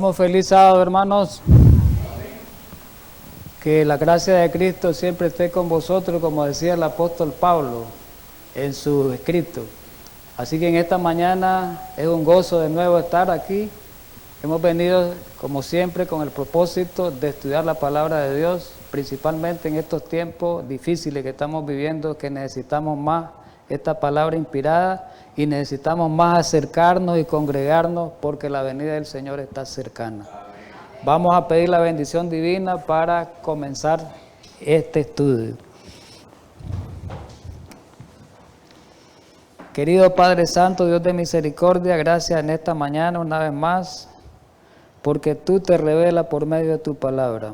Pasamos feliz sábado, hermanos. Que la gracia de Cristo siempre esté con vosotros, como decía el apóstol Pablo en su escrito. Así que en esta mañana es un gozo de nuevo estar aquí. Hemos venido, como siempre, con el propósito de estudiar la palabra de Dios, principalmente en estos tiempos difíciles que estamos viviendo, que necesitamos más esta palabra inspirada y necesitamos más acercarnos y congregarnos porque la venida del Señor está cercana. Vamos a pedir la bendición divina para comenzar este estudio. Querido Padre Santo, Dios de misericordia, gracias en esta mañana una vez más, porque tú te revelas por medio de tu palabra.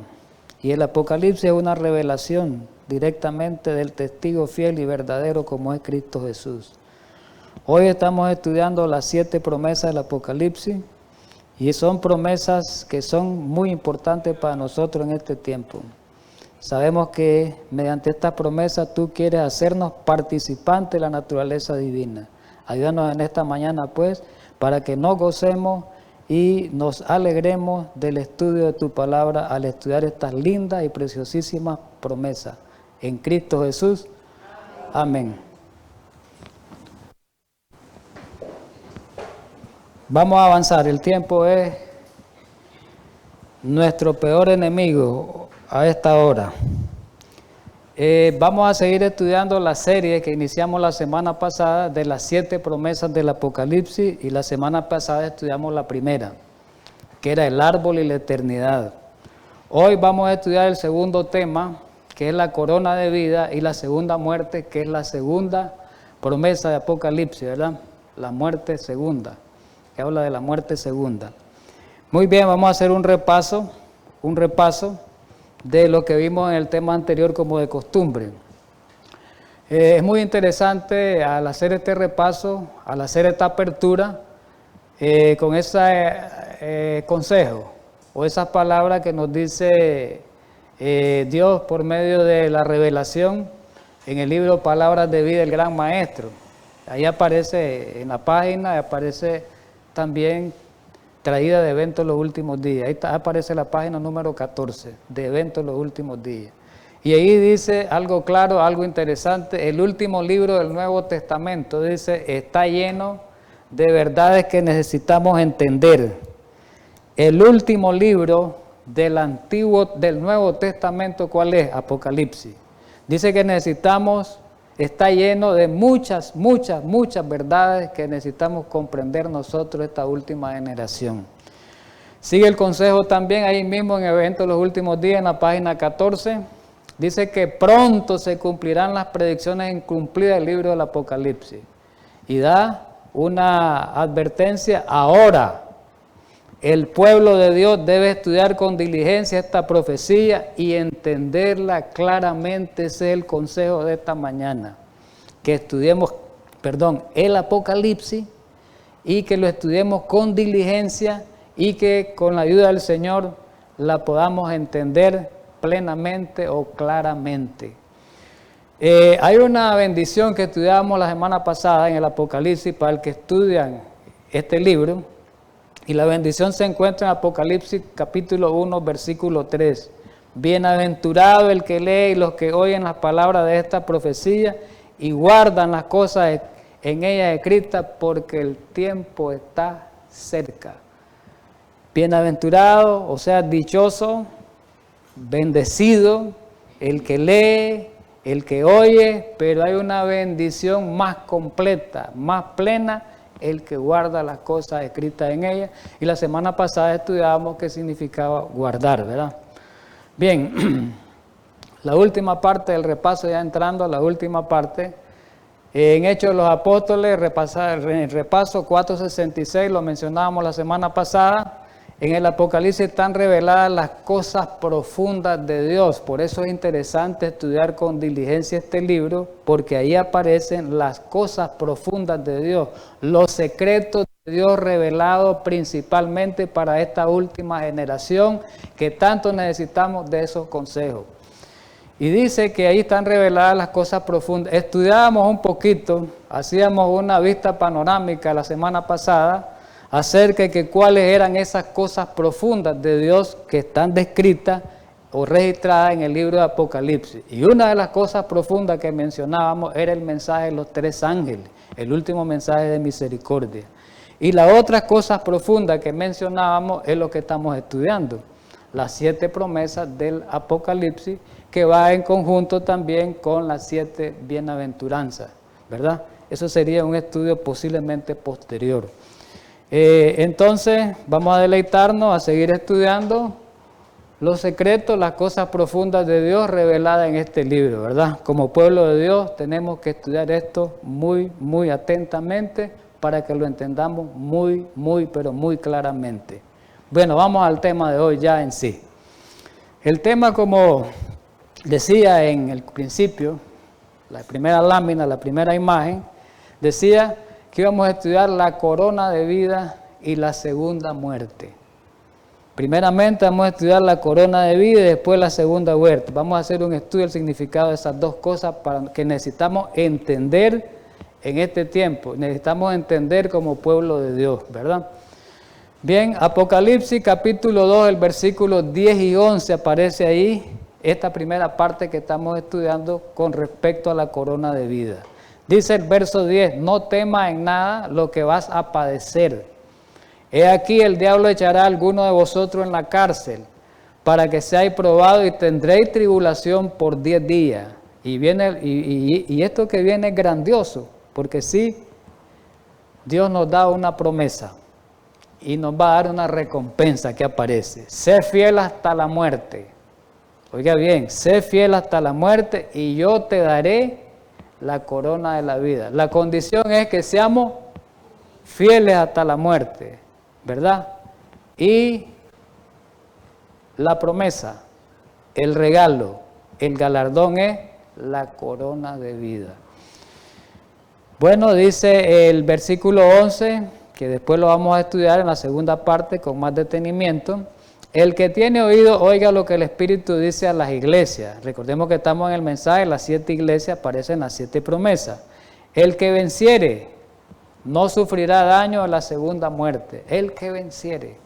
Y el Apocalipsis es una revelación directamente del testigo fiel y verdadero como es Cristo Jesús. Hoy estamos estudiando las 7 promesas del Apocalipsis. Y son promesas que son muy importantes para nosotros en este tiempo. Sabemos que mediante estas promesas tú quieres hacernos participantes de la naturaleza divina. Ayúdanos en esta mañana pues para que nos gocemos y nos alegremos del estudio de tu palabra al estudiar estas lindas y preciosísimas promesas. En Cristo Jesús. Amén. Vamos a avanzar, el tiempo es nuestro peor enemigo a esta hora. Vamos a seguir estudiando la serie que iniciamos la semana pasada de las 7 promesas del Apocalipsis y la semana pasada estudiamos la primera, que era el árbol y la eternidad. Hoy vamos a estudiar el segundo tema, que es la corona de vida, y la segunda muerte, que es la segunda promesa de Apocalipsis, ¿verdad? La muerte segunda. Que habla de la muerte segunda. Muy bien, vamos a hacer un repaso de lo que vimos en el tema anterior como de costumbre. Es muy interesante al hacer este repaso, al hacer esta apertura, con ese consejo o esas palabras que nos dice Dios por medio de la revelación en el libro Palabras de Vida del Gran Maestro. Ahí aparece en la página, aparece también traída de Eventos los Últimos Días. Ahí aparece la página número 14 de Eventos los Últimos Días. Y ahí dice algo claro, algo interesante. El último libro del Nuevo Testamento, dice, está lleno de verdades que necesitamos entender. El último libro del Nuevo Testamento, ¿cuál es? Apocalipsis. Dice que está lleno de muchas verdades que necesitamos comprender nosotros esta última generación. Sigue el consejo también ahí mismo en Eventos los Últimos Días, en la página 14. Dice que pronto se cumplirán las predicciones incumplidas del libro del Apocalipsis. Y da una advertencia ahora. El pueblo de Dios debe estudiar con diligencia esta profecía y entenderla claramente. Ese es el consejo de esta mañana. Que estudiemos, el Apocalipsis y que lo estudiemos con diligencia y que con la ayuda del Señor la podamos entender plenamente o claramente. Hay una bendición que estudiamos la semana pasada en el Apocalipsis para el que estudian este libro. Y la bendición se encuentra en Apocalipsis capítulo 1, versículo 3. Bienaventurado el que lee y los que oyen las palabras de esta profecía y guardan las cosas en ella escritas, porque el tiempo está cerca. Bienaventurado, o sea, dichoso, bendecido, el que lee, el que oye, pero hay una bendición más completa, más plena, el que guarda las cosas escritas en ella. Y la semana pasada estudiábamos qué significaba guardar, ¿verdad? Bien, la última parte del repaso, ya entrando a la última parte, en Hechos de los Apóstoles, el repaso 4:66, lo mencionábamos la semana pasada. En el Apocalipsis están reveladas las cosas profundas de Dios. Por eso es interesante estudiar con diligencia este libro, porque ahí aparecen las cosas profundas de Dios, los secretos de Dios revelados principalmente para esta última generación, que tanto necesitamos de esos consejos. Y dice que ahí están reveladas las cosas profundas. Estudiábamos un poquito, hacíamos una vista panorámica la semana pasada, acerca de que cuáles eran esas cosas profundas de Dios que están descritas o registradas en el libro de Apocalipsis. Y una de las cosas profundas que mencionábamos era el mensaje de los 3 ángeles, el último mensaje de misericordia. Y la otra cosa profunda que mencionábamos es lo que estamos estudiando, las 7 promesas del Apocalipsis, que va en conjunto también con las 7 bienaventuranzas, ¿verdad? Eso sería un estudio posiblemente posterior. Entonces vamos a deleitarnos a seguir estudiando los secretos, las cosas profundas de Dios reveladas en este libro, ¿verdad? Como pueblo de Dios tenemos que estudiar esto muy, muy atentamente para que lo entendamos pero muy claramente. Bueno, vamos al tema de hoy ya en sí. El tema, como decía en el principio, la primera lámina, la primera imagen, decía que íbamos a estudiar la corona de vida y la segunda muerte. Primeramente vamos a estudiar la corona de vida y después la segunda muerte. Vamos a hacer un estudio del significado de esas dos cosas que necesitamos entender en este tiempo. Necesitamos entender como pueblo de Dios, ¿verdad? Bien, Apocalipsis capítulo 2, el versículo 10 y 11 aparece ahí esta primera parte que estamos estudiando con respecto a la corona de vida. Dice el verso 10, no temas en nada lo que vas a padecer. He aquí el diablo echará a alguno de vosotros en la cárcel para que seáis probados y tendréis tribulación por 10 días. Y esto que viene es grandioso, porque sí, Dios nos da una promesa y nos va a dar una recompensa que aparece. Sé fiel hasta la muerte. Oiga bien, sé fiel hasta la muerte y yo te daré la corona de la vida. La condición es que seamos fieles hasta la muerte, ¿verdad? Y la promesa, el regalo, el galardón es la corona de vida. Bueno, dice el versículo 11, que después lo vamos a estudiar en la segunda parte con más detenimiento. El que tiene oído, oiga lo que el Espíritu dice a las iglesias. Recordemos que estamos en el mensaje, las 7 iglesias aparecen las 7 promesas. El que venciere no sufrirá daño de la segunda muerte. El que venciere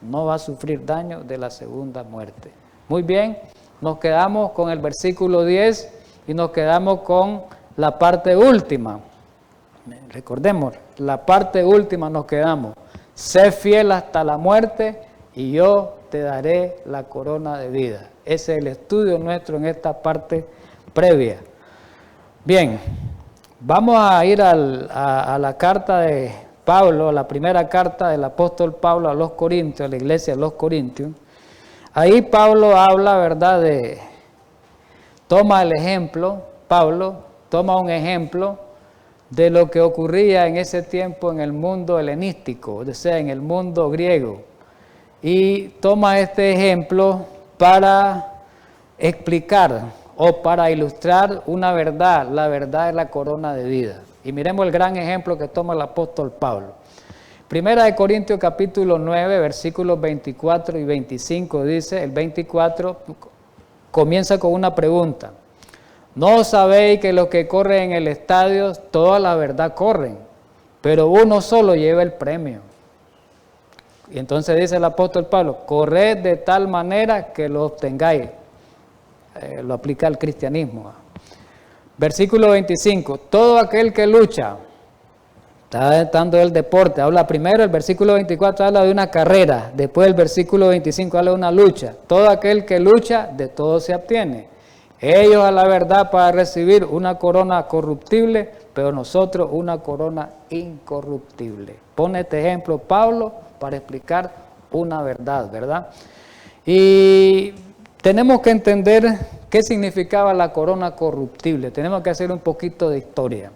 no va a sufrir daño de la segunda muerte. Muy bien, nos quedamos con el versículo 10 y nos quedamos con la parte última. Recordemos, la parte última nos quedamos. Sé fiel hasta la muerte y yo te daré la corona de vida. Ese es el estudio nuestro en esta parte previa. Bien, vamos a ir a la carta de Pablo, la primera carta del apóstol Pablo a los Corintios, a la iglesia de los Corintios. Ahí Pablo habla, ¿verdad? Toma el ejemplo, Pablo toma un ejemplo de lo que ocurría en ese tiempo en el mundo helenístico, o sea, en el mundo griego. Y toma este ejemplo para explicar o para ilustrar una verdad, la verdad de la corona de vida. Y miremos el gran ejemplo que toma el apóstol Pablo. Primera de Corintios capítulo 9, versículos 24 y 25 dice, el 24 comienza con una pregunta. ¿No sabéis que los que corren en el estadio, toda la verdad corren, pero uno solo lleva el premio? Y entonces dice el apóstol Pablo, corred de tal manera que lo obtengáis. Lo aplica al cristianismo. Versículo 25, todo aquel que lucha, está dando el deporte, habla primero, el versículo 24 habla de una carrera, después el versículo 25 habla de una lucha. Todo aquel que lucha, de todo se obtiene. Ellos a la verdad para recibir una corona corruptible, pero nosotros una corona incorruptible. Pone este ejemplo Pablo para explicar una verdad, ¿verdad? Y tenemos que entender qué significaba la corona corruptible. Tenemos que hacer un poquito de historia.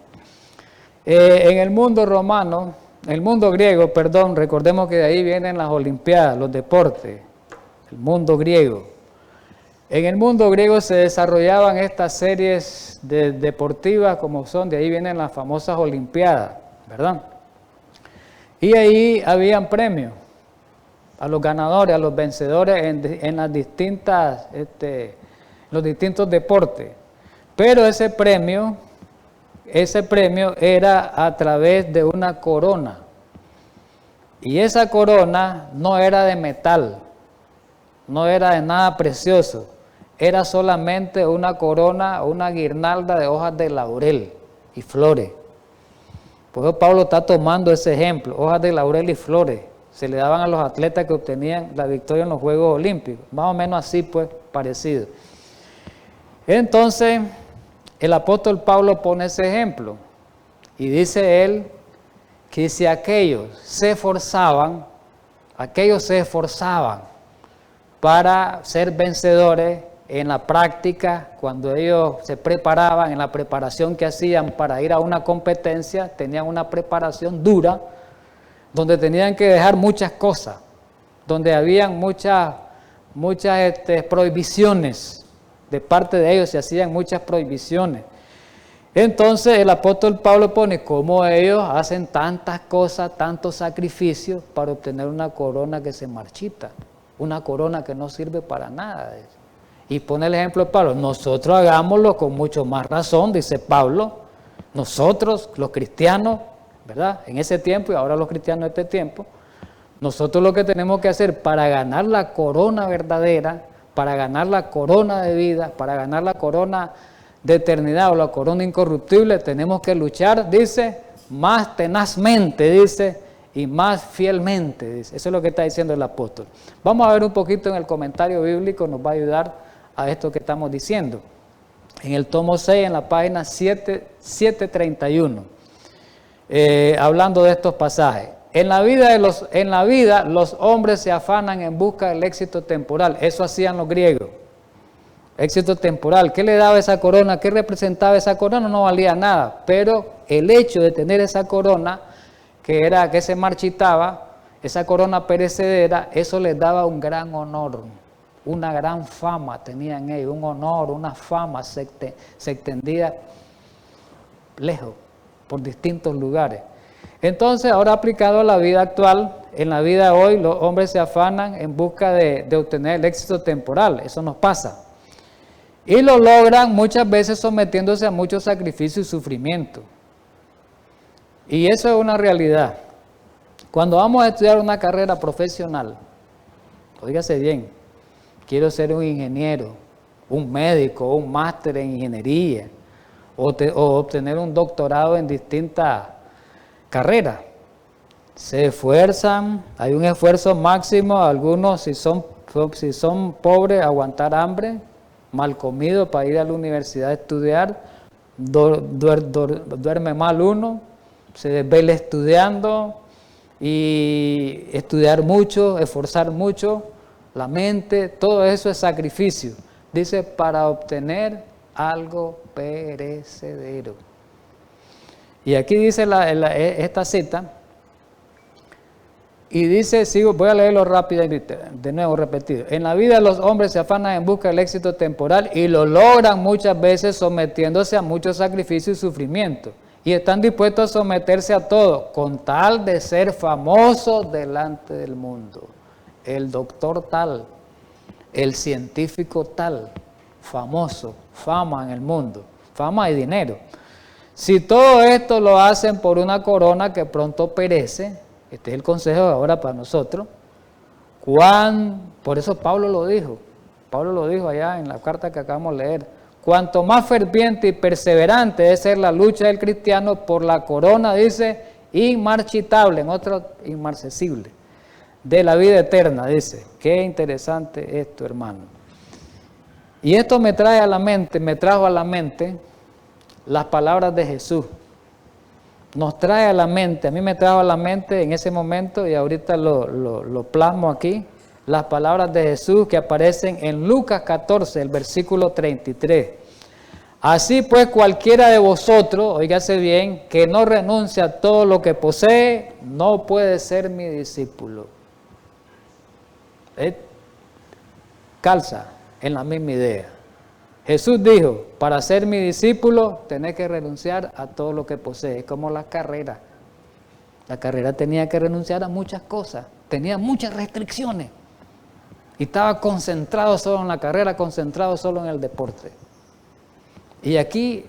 En el mundo romano, el mundo griego, perdón, recordemos que de ahí vienen las olimpiadas, los deportes, el mundo griego. En el mundo griego se desarrollaban estas series deportivas como son, de ahí vienen las famosas olimpiadas, ¿verdad? Y ahí habían premios a los ganadores, a los vencedores en las distintas, los distintos deportes. Pero ese premio era a través de una corona. Y esa corona no era de metal, no era de nada precioso, era solamente una corona, una guirnalda de hojas de laurel y flores. Por eso Pablo está tomando ese ejemplo, hojas de laurel y flores. Se le daban a los atletas que obtenían la victoria en los Juegos Olímpicos, más o menos así pues, parecido. Entonces, el apóstol Pablo pone ese ejemplo y dice él que si aquellos se esforzaban para ser vencedores en la práctica, cuando ellos se preparaban, en la preparación que hacían para ir a una competencia, tenían una preparación dura, donde tenían que dejar muchas cosas, donde habían muchas prohibiciones de parte de ellos, se hacían muchas prohibiciones. Entonces el apóstol Pablo pone cómo ellos hacen tantas cosas, tantos sacrificios para obtener una corona que se marchita, una corona que no sirve para nada. Y pone el ejemplo de Pablo, nosotros hagámoslo con mucho más razón, dice Pablo, nosotros los cristianos, ¿verdad? En ese tiempo y ahora los cristianos de este tiempo, nosotros lo que tenemos que hacer para ganar la corona verdadera, para ganar la corona de vida, para ganar la corona de eternidad o la corona incorruptible, tenemos que luchar, dice, más tenazmente, dice, y más fielmente, dice. Eso es lo que está diciendo el apóstol. Vamos a ver un poquito en el comentario bíblico, nos va a ayudar a esto que estamos diciendo. En el tomo 6, en la página 731, hablando de estos pasajes. En la vida los hombres se afanan en busca del éxito temporal. Eso hacían los griegos. Éxito temporal. ¿Qué le daba esa corona? ¿Qué representaba esa corona? No valía nada. Pero el hecho de tener esa corona, que se marchitaba, esa corona perecedera, eso les daba un gran honor, una gran fama tenían ellos, un honor, una fama se extendía lejos, por distintos lugares. Entonces, ahora aplicado a la vida actual, en la vida de hoy, los hombres se afanan en busca de obtener el éxito temporal. Eso nos pasa. Y lo logran muchas veces sometiéndose a mucho sacrificio y sufrimiento. Y eso es una realidad. Cuando vamos a estudiar una carrera profesional, óigase bien, quiero ser un ingeniero, un médico, un máster en ingeniería, o obtener un doctorado en distintas carreras. Se esfuerzan, hay un esfuerzo máximo, algunos si son pobres, aguantar hambre, mal comido para ir a la universidad a estudiar, duerme mal uno, se desvela estudiando y estudiar mucho, esforzar mucho, la mente, todo eso es sacrificio. Dice, para obtener algo perecedero. Y aquí dice esta cita, y dice, voy a leerlo rápido, de nuevo repetido. En la vida los hombres se afanan en busca del éxito temporal y lo logran muchas veces sometiéndose a mucho sacrificio y sufrimiento. Y están dispuestos a someterse a todo, con tal de ser famosos delante del mundo. El doctor tal, el científico tal, famoso, fama en el mundo, fama y dinero. Si todo esto lo hacen por una corona que pronto perece, este es el consejo ahora para nosotros, por eso Pablo lo dijo allá en la carta que acabamos de leer, cuanto más ferviente y perseverante debe ser la lucha del cristiano por la corona, dice, inmarchitable, en otro inmarcesible, de la vida eterna, dice. Qué interesante esto, hermano. Y esto me trajo a la mente las palabras de Jesús. Nos trae a la mente, a mí me trajo a la mente en ese momento y ahorita lo plasmo aquí, las palabras de Jesús que aparecen en Lucas 14, el versículo 33. Así pues cualquiera de vosotros, óigase bien, que no renuncie a todo lo que posee, no puede ser mi discípulo. Calza en la misma idea. Jesús dijo, para ser mi discípulo, tenés que renunciar a todo lo que posee. Es como la carrera. La carrera tenía que renunciar a muchas cosas, tenía muchas restricciones. Y estaba concentrado solo en la carrera, concentrado solo en el deporte. Y aquí,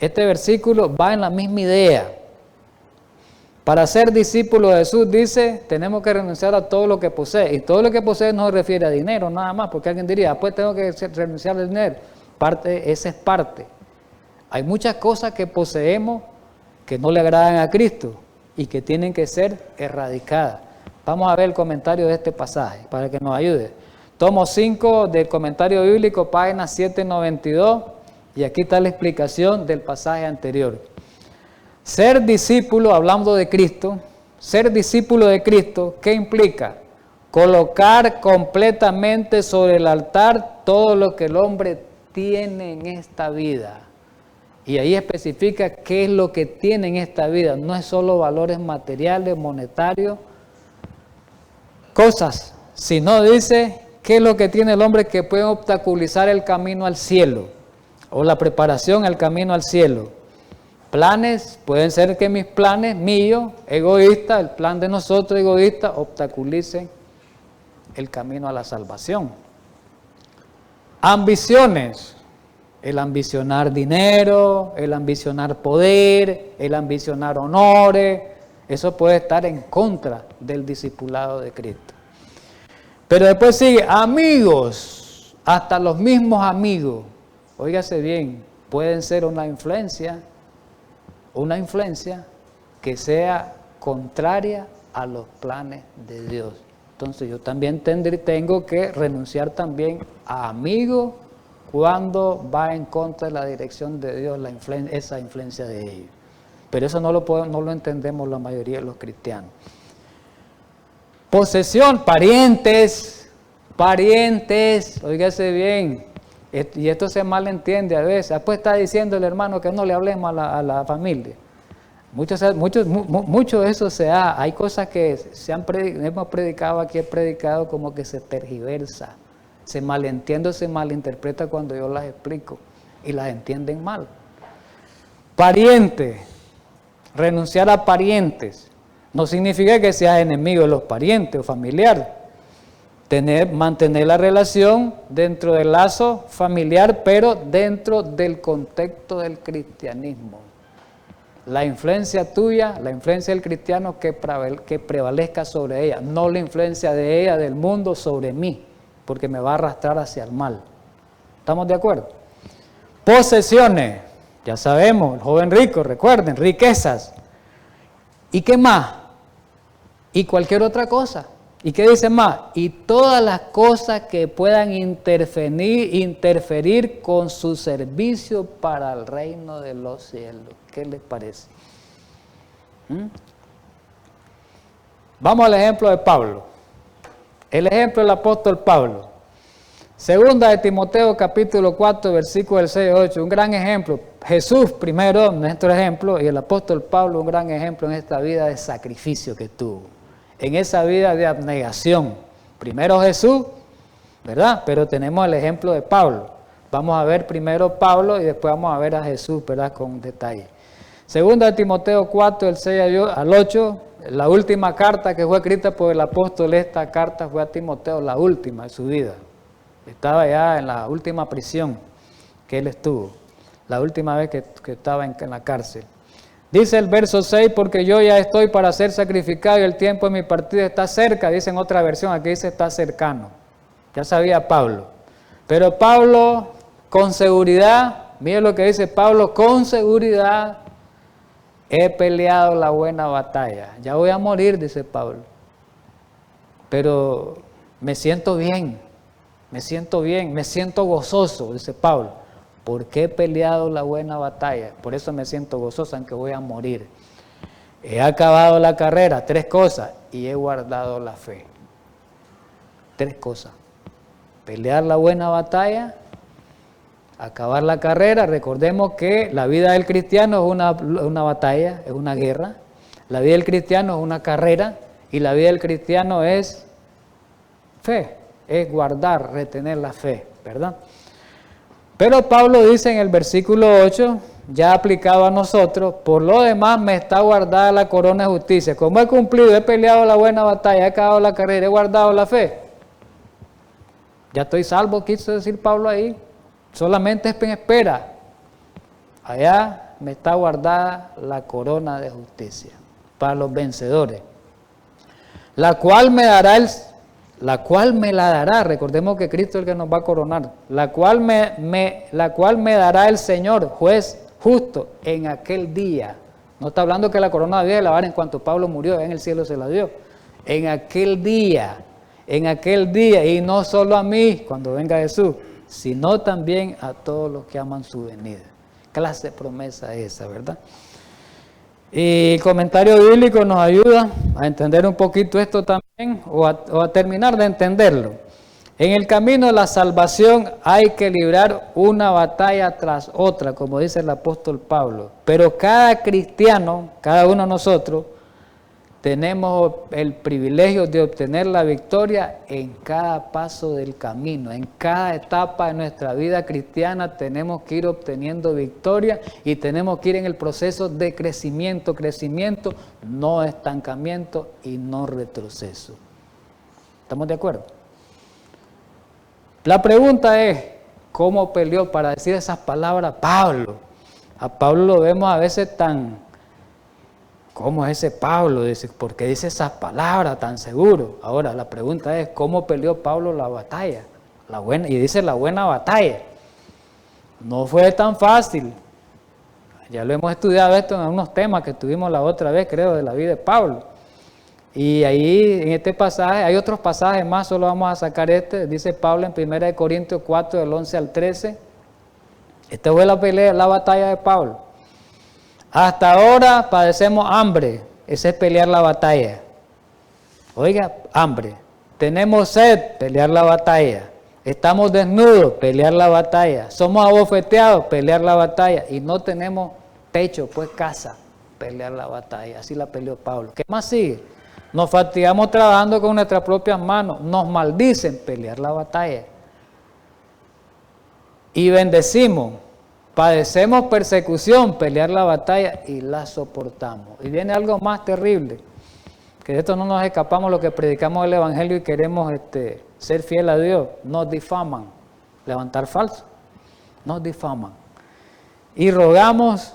este versículo va en la misma idea. Para ser discípulo de Jesús, dice, tenemos que renunciar a todo lo que posee. Y todo lo que posee no se refiere a dinero nada más, porque alguien diría, pues tengo que renunciar al dinero. Esa es parte. Hay muchas cosas que poseemos que no le agradan a Cristo y que tienen que ser erradicadas. Vamos a ver el comentario de este pasaje para que nos ayude. Tomo 5 del comentario bíblico, página 792, y aquí está la explicación del pasaje anterior. Ser discípulo, hablando de Cristo, ser discípulo de Cristo, ¿qué implica? Colocar completamente sobre el altar todo lo que el hombre tiene en esta vida. Y ahí especifica qué es lo que tiene en esta vida. No es solo valores materiales, monetarios, cosas, sino dice qué es lo que tiene el hombre que puede obstaculizar el camino al cielo o la preparación al camino al cielo. Planes, pueden ser que mis planes míos, egoístas, el plan de nosotros egoístas, obstaculicen el camino a la salvación. Ambiciones, el ambicionar dinero, el ambicionar poder, el ambicionar honores, eso puede estar en contra del discipulado de Cristo. Pero después sigue, amigos, hasta los mismos amigos, óigase bien, pueden ser una influencia que sea contraria a los planes de Dios. Entonces yo también tengo que renunciar también a amigos cuando va en contra de la dirección de Dios, esa influencia de ellos. Pero eso no lo entendemos la mayoría de los cristianos. Posesión, parientes, óigase bien. Y esto se malentiende a veces. Después está diciendo el hermano que no le hablemos a la familia. Mucho de eso hay cosas que hemos predicado aquí, he predicado como que se tergiversa. Se malentiende o se malinterpreta cuando yo las explico y las entienden mal. Pariente, renunciar a parientes, no significa que seas enemigo de los parientes o familiar. Mantener la relación dentro del lazo familiar, pero dentro del contexto del cristianismo. La influencia tuya, la influencia del cristiano que prevalezca sobre ella, no la influencia de ella, del mundo, sobre mí, porque me va a arrastrar hacia el mal. ¿Estamos de acuerdo? Posesiones, ya sabemos, el joven rico, recuerden, riquezas. ¿Y qué más? Y cualquier otra cosa. ¿Y qué dice más? Y todas las cosas que puedan interferir con su servicio para el reino de los cielos. ¿Qué les parece? Vamos al ejemplo de Pablo. El ejemplo del apóstol Pablo. Segunda de Timoteo capítulo 4, versículos del 6 a 8. Un gran ejemplo. Jesús primero, nuestro ejemplo, y el apóstol Pablo un gran ejemplo en esta vida de sacrificio que tuvo. En esa vida de abnegación. Primero Jesús, ¿verdad? Pero tenemos el ejemplo de Pablo. Vamos a ver primero Pablo y después vamos a ver a Jesús, ¿verdad? Con detalle. Segunda de Timoteo 4, del 6 al 8, la última carta que fue escrita por el apóstol, esta carta fue a Timoteo, la última de su vida. Estaba ya en la última prisión que él estuvo, la última vez que estaba en la cárcel. Dice el verso 6, porque yo ya estoy para ser sacrificado y el tiempo de mi partida está cerca. Dice en otra versión, aquí dice está cercano. Ya sabía Pablo. Pero Pablo con seguridad, mire lo que dice Pablo, con seguridad he peleado la buena batalla. Ya voy a morir, dice Pablo. Pero me siento bien, me siento gozoso, dice Pablo. Porque he peleado la buena batalla, por eso me siento gozoso aunque voy a morir. He acabado la carrera, 3 cosas, y he guardado la fe. 3 cosas. Pelear la buena batalla, acabar la carrera. Recordemos que la vida del cristiano es una batalla, es una guerra. La vida del cristiano es una carrera y la vida del cristiano es fe, es guardar, retener la fe, ¿verdad? Pero Pablo dice en el versículo 8, ya aplicado a nosotros, por lo demás me está guardada la corona de justicia. Como he cumplido, he peleado la buena batalla, he acabado la carrera, he guardado la fe. Ya estoy salvo, quiso decir Pablo ahí. Solamente espera. Allá me está guardada la corona de justicia. para los vencedores. La cual me la dará, recordemos que Cristo es el que nos va a coronar, la cual me dará el Señor, juez justo, en aquel día. No está hablando que la corona de vida la va a dar en cuanto Pablo murió, en el cielo se la dio. En aquel día, y no solo a mí, cuando venga Jesús, sino también a todos los que aman su venida. Clase de promesa esa, ¿verdad? Y el comentario bíblico nos ayuda a entender un poquito esto también, o a terminar de entenderlo. En el camino de la salvación hay que librar una batalla tras otra, como dice el apóstol Pablo. Pero cada cristiano, cada uno de nosotros, tenemos el privilegio de obtener la victoria en cada paso del camino. En cada etapa de nuestra vida cristiana tenemos que ir obteniendo victoria y tenemos que ir en el proceso de crecimiento, no estancamiento y no retroceso. ¿Estamos de acuerdo? La pregunta es, ¿cómo peleó para decir esas palabras Pablo? A Pablo lo vemos a veces tan... ¿Cómo es ese Pablo? Dice, ¿por qué dice esas palabras tan seguro? Ahora, la pregunta es, ¿cómo peleó Pablo la batalla? Y dice la buena batalla. No fue tan fácil. Ya lo hemos estudiado esto en unos temas que tuvimos la otra vez, creo, de la vida de Pablo. Y ahí, en este pasaje, hay otros pasajes más, solo vamos a sacar este. Dice Pablo en 1 Corintios 4, del 11 al 13. Esta fue la pelea, la batalla de Pablo. Hasta ahora padecemos hambre, ese es pelear la batalla. Oiga, hambre. Tenemos sed, pelear la batalla. Estamos desnudos, pelear la batalla. Somos abofeteados, pelear la batalla. Y no tenemos techo, pues casa, pelear la batalla. Así la peleó Pablo. ¿Qué más sigue? Nos fatigamos trabajando con nuestras propias manos. Nos maldicen, pelear la batalla. Y bendecimos. Padecemos persecución, pelear la batalla y la soportamos. Y viene algo más terrible, que de esto no nos escapamos los que predicamos el Evangelio y queremos ser fiel a Dios. Nos difaman, levantar falso, nos difaman. Y rogamos,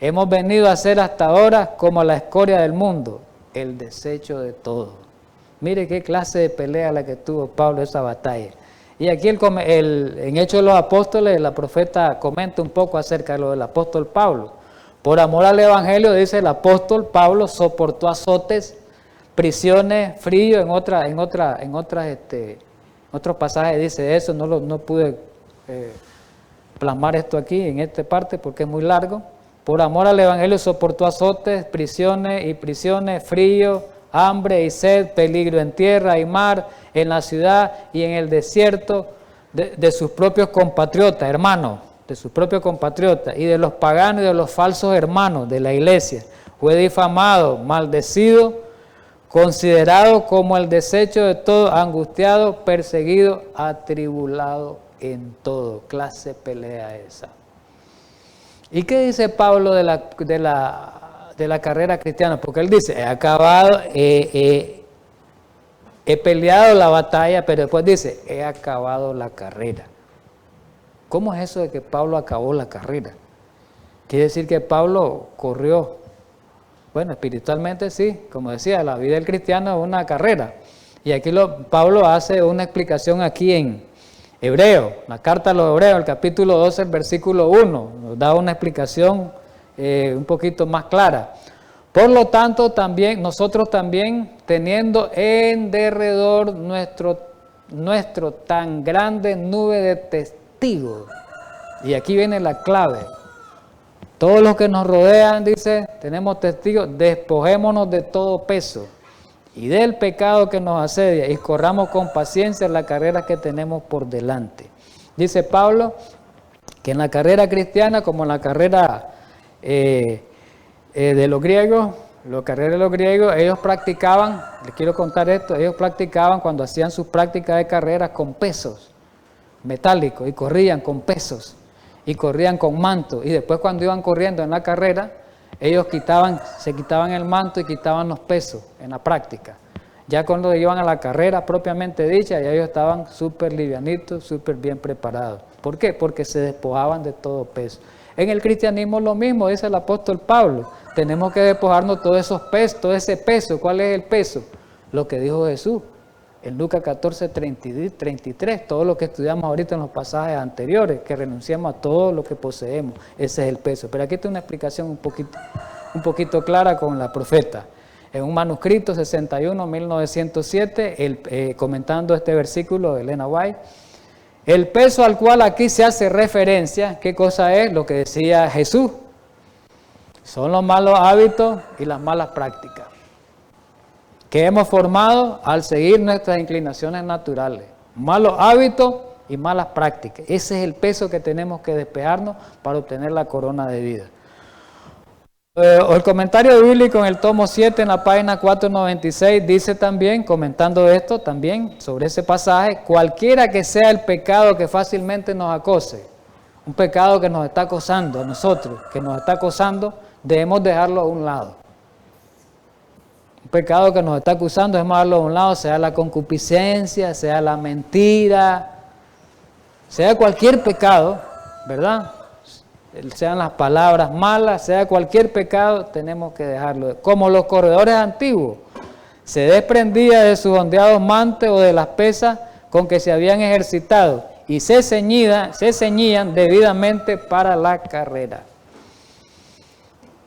hemos venido a ser hasta ahora como la escoria del mundo, el desecho de todo. Mire qué clase de pelea la que tuvo Pablo esa batalla. Y aquí en Hechos de los Apóstoles, la profeta comenta un poco acerca de lo del apóstol Pablo. Por amor al Evangelio, dice el apóstol Pablo, soportó azotes, prisiones, frío, en otros pasajes dice eso, no pude plasmar esto aquí en esta parte porque es muy largo. Por amor al Evangelio soportó azotes, prisiones, frío, hambre y sed, peligro en tierra y mar, en la ciudad y en el desierto de sus propios compatriotas, hermanos, de sus propios compatriotas y de los paganos y de los falsos hermanos de la iglesia. Fue difamado, maldecido, considerado como el desecho de todo, angustiado, perseguido, atribulado en todo. Clase pelea esa. ¿Y qué dice Pablo de la carrera cristiana? Porque él dice, he acabado, he peleado la batalla, pero después dice, he acabado la carrera. ¿Cómo es eso de que Pablo acabó la carrera? Quiere decir que Pablo corrió. Bueno, espiritualmente sí, como decía, la vida del cristiano es una carrera. Y aquí Pablo hace una explicación aquí en Hebreo, la carta a los Hebreos, el capítulo 12, el versículo 1, nos da una explicación un poquito más clara. Por lo tanto, nosotros también, teniendo en derredor nuestro tan grande nube de testigos, y aquí viene la clave, todos los que nos rodean, dice, tenemos testigos, despojémonos de todo peso y del pecado que nos asedia y corramos con paciencia la carrera que tenemos por delante. Dice Pablo que en la carrera cristiana, como en la carrera de los griegos, ellos practicaban, les quiero contar esto, ellos practicaban cuando hacían sus prácticas de carreras con pesos metálicos y corrían con pesos y corrían con manto y después cuando iban corriendo en la carrera, ellos se quitaban el manto y quitaban los pesos en la práctica. Ya cuando iban a la carrera propiamente dicha, ya ellos estaban súper livianitos, súper bien preparados. ¿Por qué? Porque se despojaban de todo peso. En el cristianismo lo mismo, dice el apóstol Pablo. Tenemos que despojarnos todos esos pesos, todo ese peso. ¿Cuál es el peso? Lo que dijo Jesús en Lucas 14, 33, todo lo que estudiamos ahorita en los pasajes anteriores, que renunciamos a todo lo que poseemos. Ese es el peso. Pero aquí está una explicación un poquito clara con la profeta. En un manuscrito 61, 1907, comentando este versículo de Elena White, el peso al cual aquí se hace referencia, ¿qué cosa es? Lo que decía Jesús. Son los malos hábitos y las malas prácticas que hemos formado al seguir nuestras inclinaciones naturales. Malos hábitos y malas prácticas. Ese es el peso que tenemos que despejarnos para obtener la corona de vida. El comentario bíblico en el tomo 7, en la página 496, dice también, comentando esto también, sobre ese pasaje, cualquiera que sea el pecado que fácilmente nos acose, un pecado que nos está acosando a nosotros, que nos está acosando, debemos dejarlo a un lado. Un pecado que nos está acusando, debemos dejarlo a un lado, sea la concupiscencia, sea la mentira, sea cualquier pecado, ¿verdad? Sean las palabras malas, sea cualquier pecado, tenemos que dejarlo. Como los corredores antiguos, se desprendía de sus ondeados mantes o de las pesas con que se habían ejercitado y se ceñían debidamente para la carrera.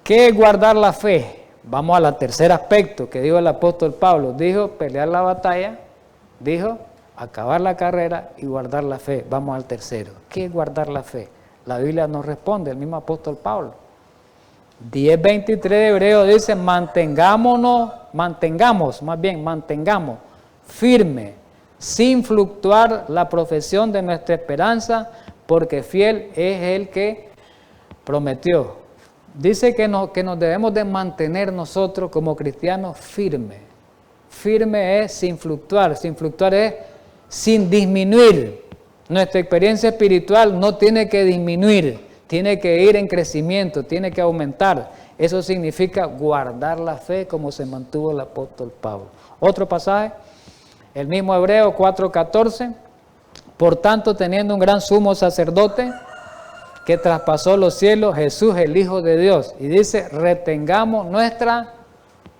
¿Qué es guardar la fe? Vamos al tercer aspecto que dijo el apóstol Pablo. Dijo pelear la batalla, dijo acabar la carrera y guardar la fe. Vamos al tercero. ¿Qué es guardar la fe? La Biblia nos responde, el mismo apóstol Pablo. 10:23 de Hebreo dice, mantengamos firme, sin fluctuar la profesión de nuestra esperanza, porque fiel es el que prometió. Dice que nos debemos de mantener nosotros como cristianos firmes. Firme es sin fluctuar es sin disminuir. Nuestra experiencia espiritual no tiene que disminuir, tiene que ir en crecimiento, tiene que aumentar. Eso significa guardar la fe como se mantuvo el apóstol Pablo. Otro pasaje, el mismo Hebreo 4:14. Por tanto, teniendo un gran sumo sacerdote que traspasó los cielos, Jesús el Hijo de Dios. Y dice, retengamos nuestra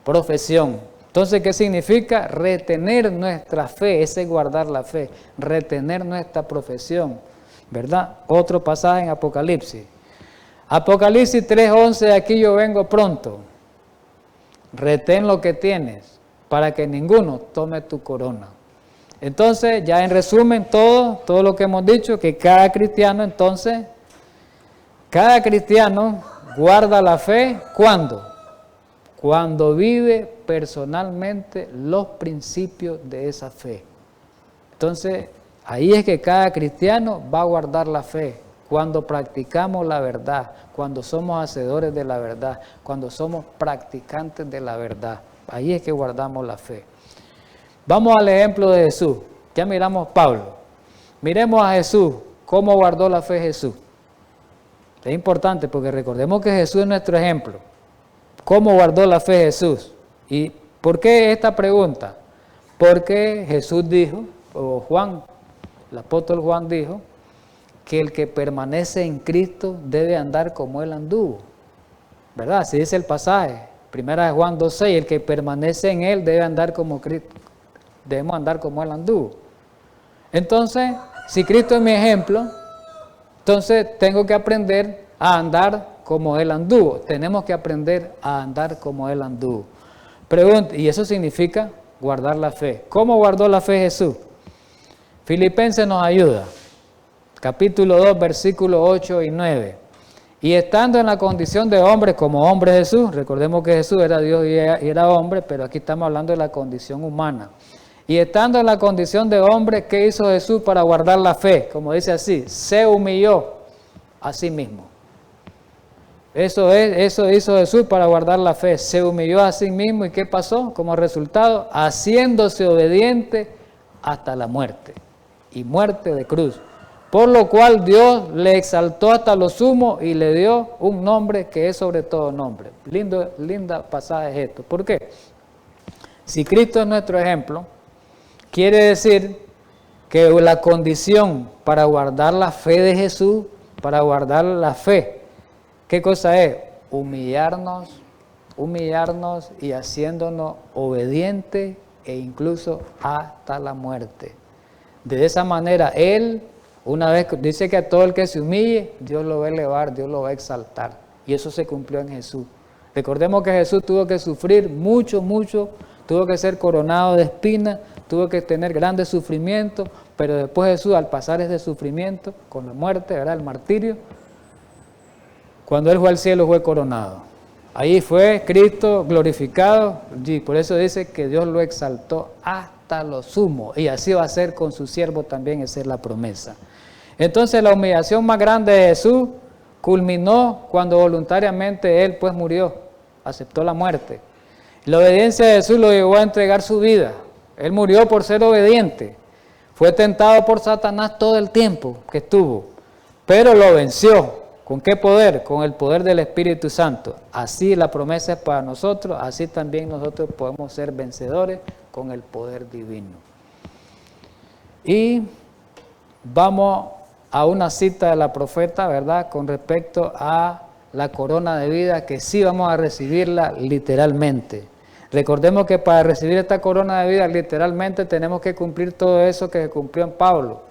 profesión. Entonces, ¿qué significa? Retener nuestra fe, ese es guardar la fe, retener nuestra profesión, ¿verdad? Otro pasaje en Apocalipsis. Apocalipsis 3:11, aquí yo vengo pronto. Retén lo que tienes, para que ninguno tome tu corona. Entonces, ya en resumen, todo lo que hemos dicho, que cada cristiano guarda la fe, ¿cuándo? Cuando vive personalmente los principios de esa fe. Entonces, ahí es que cada cristiano va a guardar la fe. Cuando practicamos la verdad, cuando somos hacedores de la verdad, cuando somos practicantes de la verdad. Ahí es que guardamos la fe. Vamos al ejemplo de Jesús. Ya miramos Pablo. Miremos a Jesús. ¿Cómo guardó la fe Jesús? Es importante porque recordemos que Jesús es nuestro ejemplo. ¿Cómo guardó la fe Jesús? ¿Y por qué esta pregunta? Porque Jesús dijo, o Juan, el apóstol Juan dijo, que el que permanece en Cristo debe andar como Él anduvo. ¿Verdad? Así dice el pasaje. Primera de Juan 2:6, el que permanece en Él debe andar como Cristo. Debemos andar como Él anduvo. Entonces, si Cristo es mi ejemplo, entonces tengo que aprender a andar como Él anduvo. Tenemos que aprender a andar como Él anduvo. Pregunta, y eso significa guardar la fe. ¿Cómo guardó la fe Jesús? Filipenses nos ayuda. Capítulo 2, versículos 8 y 9. Y estando en la condición de hombre, como hombre Jesús, recordemos que Jesús era Dios y era hombre, pero aquí estamos hablando de la condición humana. Y estando en la condición de hombre, ¿qué hizo Jesús para guardar la fe? Como dice así, se humilló a sí mismo. Eso hizo Jesús para guardar la fe. Se humilló a sí mismo y ¿qué pasó? Como resultado, haciéndose obediente hasta la muerte. Y muerte de cruz. Por lo cual Dios le exaltó hasta lo sumo y le dio un nombre que es sobre todo nombre. Linda pasaje es esto. ¿Por qué? Si Cristo es nuestro ejemplo, quiere decir que la condición para guardar la fe de Jesús, para guardar la fe, ¿qué cosa es? Humillarnos y haciéndonos obedientes e incluso hasta la muerte. De esa manera, Él, una vez dice que a todo el que se humille, Dios lo va a elevar, Dios lo va a exaltar. Y eso se cumplió en Jesús. Recordemos que Jesús tuvo que sufrir mucho, tuvo que ser coronado de espinas, tuvo que tener grandes sufrimientos, pero después Jesús, al pasar ese sufrimiento, con la muerte, ¿verdad?, el martirio, cuando Él fue al cielo fue coronado. Ahí fue Cristo glorificado, y por eso dice que Dios lo exaltó hasta lo sumo, y así va a ser con su siervo también, esa es la promesa. Entonces la humillación más grande de Jesús culminó cuando voluntariamente Él pues murió, aceptó la muerte. La obediencia de Jesús lo llevó a entregar su vida. Él murió por ser obediente. Fue tentado por Satanás todo el tiempo que estuvo, pero lo venció. ¿Con qué poder? Con el poder del Espíritu Santo. Así la promesa es para nosotros, así también nosotros podemos ser vencedores con el poder divino. Y vamos a una cita de la profeta, ¿verdad?, con respecto a la corona de vida, que sí vamos a recibirla literalmente. Recordemos que para recibir esta corona de vida literalmente tenemos que cumplir todo eso que se cumplió en Pablo.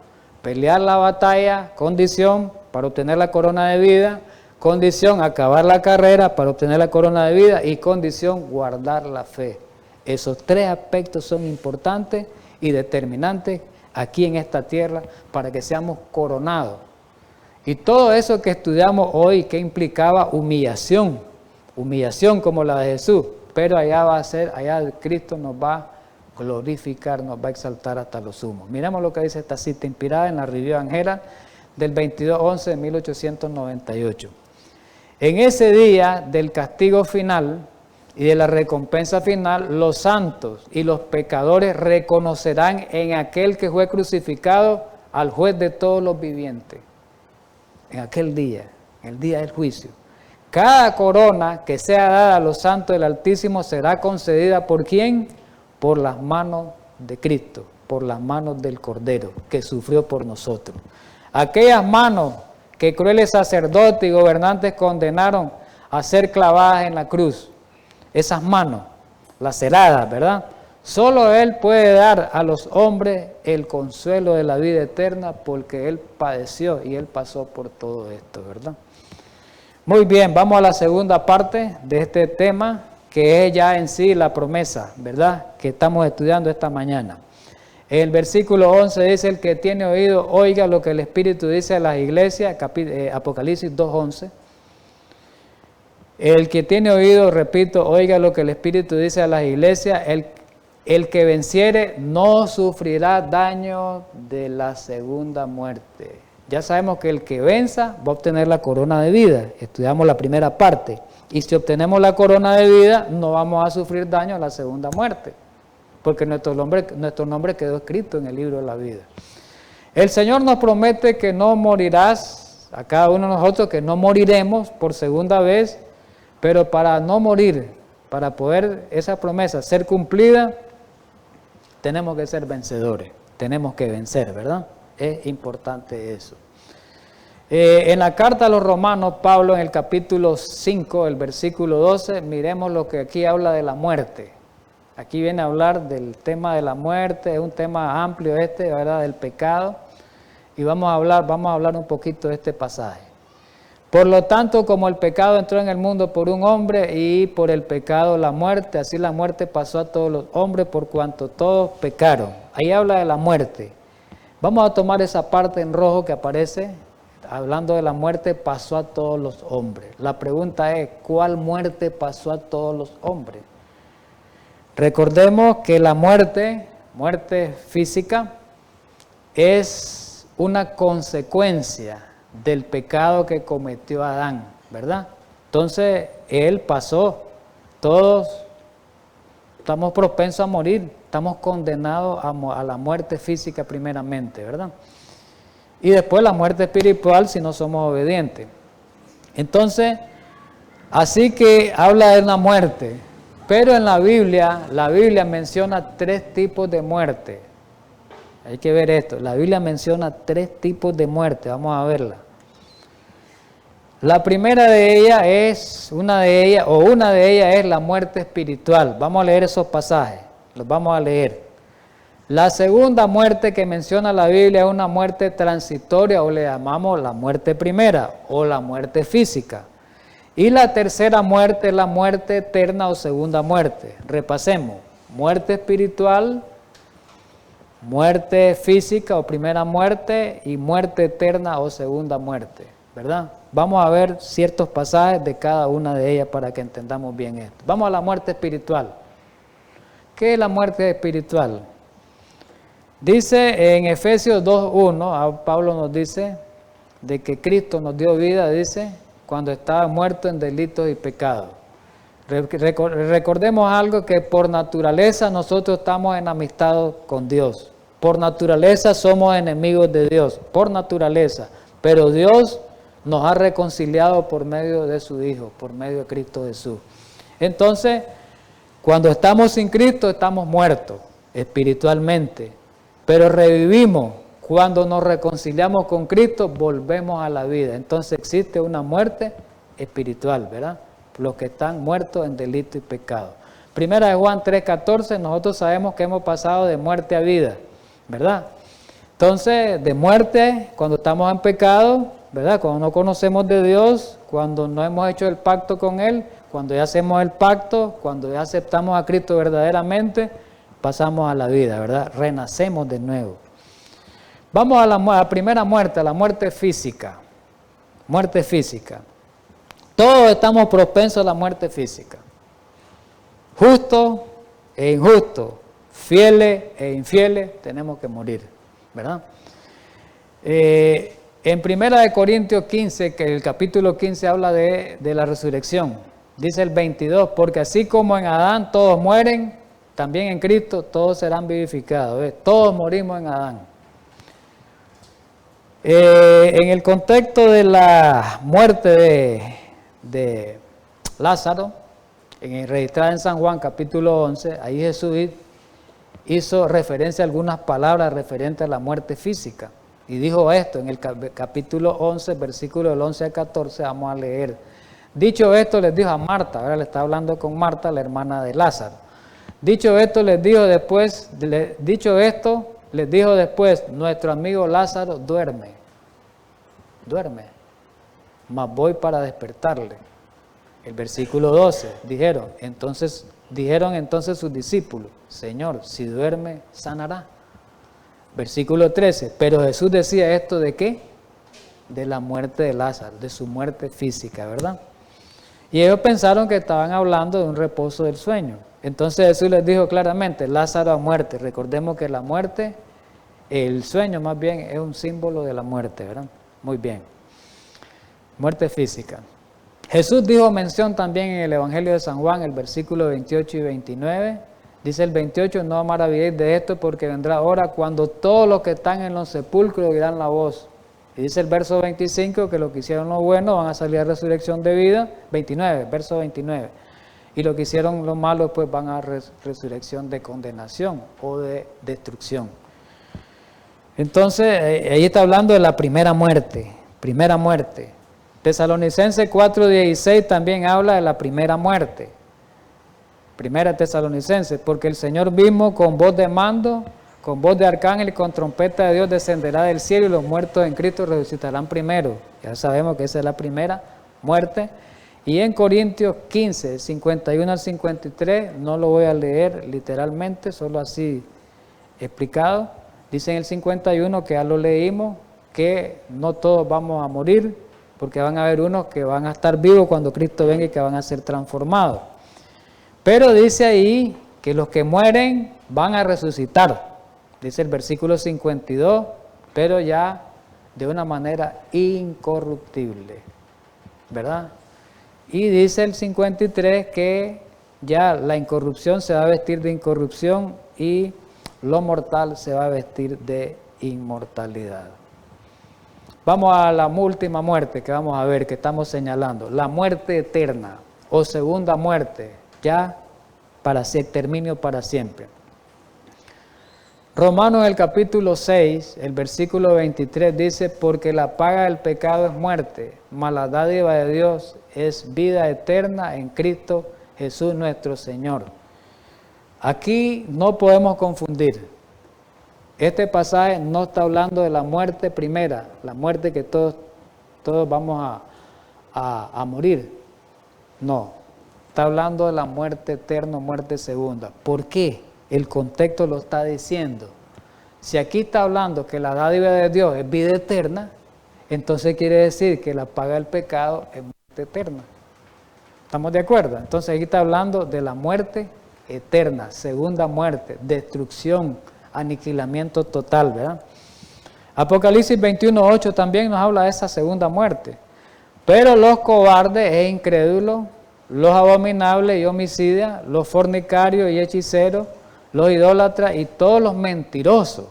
Pelear la batalla, condición para obtener la corona de vida, condición acabar la carrera para obtener la corona de vida y condición guardar la fe. Esos tres aspectos son importantes y determinantes aquí en esta tierra para que seamos coronados. Y todo eso que estudiamos hoy, que implicaba humillación como la de Jesús, pero allá va a ser, allá Cristo nos va a glorificar, nos va a exaltar hasta lo sumo. Miremos lo que dice esta cita inspirada en la Review Angela del 22/11 de 1898. En ese día del castigo final y de la recompensa final, los santos y los pecadores reconocerán en aquel que fue crucificado al juez de todos los vivientes. En aquel día, el día del juicio. Cada corona que sea dada a los santos del Altísimo será concedida ¿por quién? Por las manos de Cristo, por las manos del Cordero que sufrió por nosotros. Aquellas manos que crueles sacerdotes y gobernantes condenaron a ser clavadas en la cruz, esas manos laceradas, ¿verdad? Solo Él puede dar a los hombres el consuelo de la vida eterna porque Él padeció y Él pasó por todo esto, ¿verdad? Muy bien, vamos a la segunda parte de este tema, que es ya en sí la promesa, ¿verdad?, que estamos estudiando esta mañana. El versículo 11 dice: el que tiene oído, oiga lo que el Espíritu dice a las iglesias, Apocalipsis 2:11. El que tiene oído, repito, oiga lo que el Espíritu dice a las iglesias, el que venciere no sufrirá daño de la segunda muerte. Ya sabemos que el que venza va a obtener la corona de vida. Estudiamos la primera parte. Y si obtenemos la corona de vida, no vamos a sufrir daño a la segunda muerte, porque nuestro nombre quedó escrito en el libro de la vida. El Señor nos promete que no morirás, a cada uno de nosotros, que no moriremos por segunda vez, pero para no morir, para poder esa promesa ser cumplida, tenemos que ser vencedores, tenemos que vencer, ¿verdad? Es importante eso. En la carta a los Romanos, Pablo, en el capítulo 5, el versículo 12, miremos lo que aquí habla de la muerte. Aquí viene a hablar del tema de la muerte, es un tema amplio ¿verdad?, del pecado, y vamos a hablar un poquito de este pasaje. Por lo tanto, como el pecado entró en el mundo por un hombre y por el pecado la muerte, así la muerte pasó a todos los hombres por cuanto todos pecaron. Ahí habla de la muerte. Vamos a tomar esa parte en rojo que aparece, hablando de la muerte, pasó a todos los hombres. La pregunta es, ¿cuál muerte pasó a todos los hombres? Recordemos que la muerte física, es una consecuencia del pecado que cometió Adán, ¿verdad? Entonces, él pasó, todos estamos propensos a morir, estamos condenados a la muerte física primeramente, ¿verdad? Y después la muerte espiritual si no somos obedientes. Entonces, así que habla de una muerte, Pero en la Biblia menciona 3 tipos de muerte. Hay que ver esto. La Biblia menciona 3 tipos de muerte. Vamos a verla. La primera de ellas es, una de ellas es la muerte espiritual. Vamos a leer esos pasajes. Los vamos a leer. La segunda muerte que menciona la Biblia es una muerte transitoria, o le llamamos la muerte primera, o la muerte física. Y la tercera muerte es la muerte eterna o segunda muerte. Repasemos. Muerte espiritual, muerte física o primera muerte, y muerte eterna o segunda muerte, ¿verdad? Vamos a ver ciertos pasajes de cada una de ellas para que entendamos bien esto. Vamos a la muerte espiritual. ¿Qué es la muerte espiritual? Dice en Efesios 2:1, Pablo nos dice de que Cristo nos dio vida, dice, cuando estaba muerto en delitos y pecados. Recordemos algo, que por naturaleza nosotros estamos enemistados con Dios. Por naturaleza somos enemigos de Dios, por naturaleza. Pero Dios nos ha reconciliado por medio de su Hijo, por medio de Cristo Jesús. Entonces, cuando estamos sin Cristo, estamos muertos espiritualmente. Pero revivimos. Cuando nos reconciliamos con Cristo, volvemos a la vida. Entonces existe una muerte espiritual, ¿verdad? Los que están muertos en delito y pecado. Primera de Juan 3:14, nosotros sabemos que hemos pasado de muerte a vida, ¿verdad? Entonces, de muerte, cuando estamos en pecado, ¿verdad? Cuando no conocemos de Dios, cuando no hemos hecho el pacto con Él, cuando ya hacemos el pacto, cuando ya aceptamos a Cristo verdaderamente, pasamos a la vida, ¿verdad? Renacemos de nuevo. Vamos a la primera muerte, a la muerte física. Muerte física. Todos estamos propensos a la muerte física. Justos e injustos, fieles e infieles, tenemos que morir, ¿verdad? En 1 Corintios 15, que el capítulo 15 habla de la resurrección, dice el 22, porque así como en Adán todos mueren, también en Cristo todos serán vivificados. ¿Ves? Todos morimos en Adán. En el contexto de la muerte de Lázaro, registrada en San Juan capítulo 11, ahí Jesús hizo referencia a algunas palabras referentes a la muerte física. Y dijo esto en el capítulo 11, versículo del 11 al 14, vamos a leer. Dicho esto, les dijo a Marta, ahora le está hablando con Marta, la hermana de Lázaro. Dicho esto, les dijo después, nuestro amigo Lázaro duerme, mas voy para despertarle. El versículo 12, dijeron entonces sus discípulos, Señor, si duerme, sanará. Versículo 13, pero Jesús decía esto ¿de qué? De la muerte de Lázaro, de su muerte física, ¿verdad? Y ellos pensaron que estaban hablando de un reposo del sueño. Entonces Jesús les dijo claramente, Lázaro ha muerto. Recordemos que la muerte, el sueño más bien, es un símbolo de la muerte, ¿verdad? Muy bien. Muerte física. Jesús dijo mención también en el Evangelio de San Juan, el versículo 28 y 29. Dice el 28, no maravilléis de esto, porque vendrá hora cuando todos los que están en los sepulcros oirán la voz. Y dice el verso 25 que los que hicieron lo bueno van a salir a resurrección de vida. 29, verso 29. Y los que hicieron lo malo pues van a resurrección de condenación o de destrucción. Entonces, ahí está hablando de la primera muerte. Primera muerte. Tesalonicenses 4:16 también habla de la primera muerte. Primera Tesalonicenses, porque el Señor mismo con voz de mando, con voz de arcángel y con trompeta de Dios descenderá del cielo y los muertos en Cristo resucitarán primero. Ya sabemos que esa es la primera muerte. Y en Corintios 15, 51 al 53, no lo voy a leer literalmente, solo así explicado. Dice en el 51, que ya lo leímos, que no todos vamos a morir, porque van a haber unos que van a estar vivos cuando Cristo venga y que van a ser transformados. Pero dice ahí que los que mueren van a resucitar. Dice el versículo 52, pero ya de una manera incorruptible, ¿verdad? Y dice el 53 que ya la incorrupción se va a vestir de incorrupción y lo mortal se va a vestir de inmortalidad. Vamos a la última muerte que vamos a ver, que estamos señalando. La muerte eterna o segunda muerte. Ya para exterminio para siempre. Romanos el capítulo 6, el versículo 23 dice, porque la paga del pecado es muerte, mas la dádiva de Dios es vida eterna en Cristo Jesús nuestro Señor. Aquí no podemos confundir. Este pasaje no está hablando de la muerte primera, la muerte que todos vamos a morir. No, está hablando de la muerte eterna, muerte segunda. ¿Por qué? El contexto lo está diciendo. Si aquí está hablando que la dádiva de Dios es vida eterna, entonces quiere decir que la paga del pecado es muerte eterna. ¿Estamos de acuerdo? Entonces aquí está hablando de la muerte eterna, segunda muerte, destrucción, aniquilamiento total, ¿verdad? Apocalipsis 21:8 también nos habla de esa segunda muerte. Pero los cobardes e incrédulos, los abominables y homicidas, los fornicarios y hechiceros, los idólatras y todos los mentirosos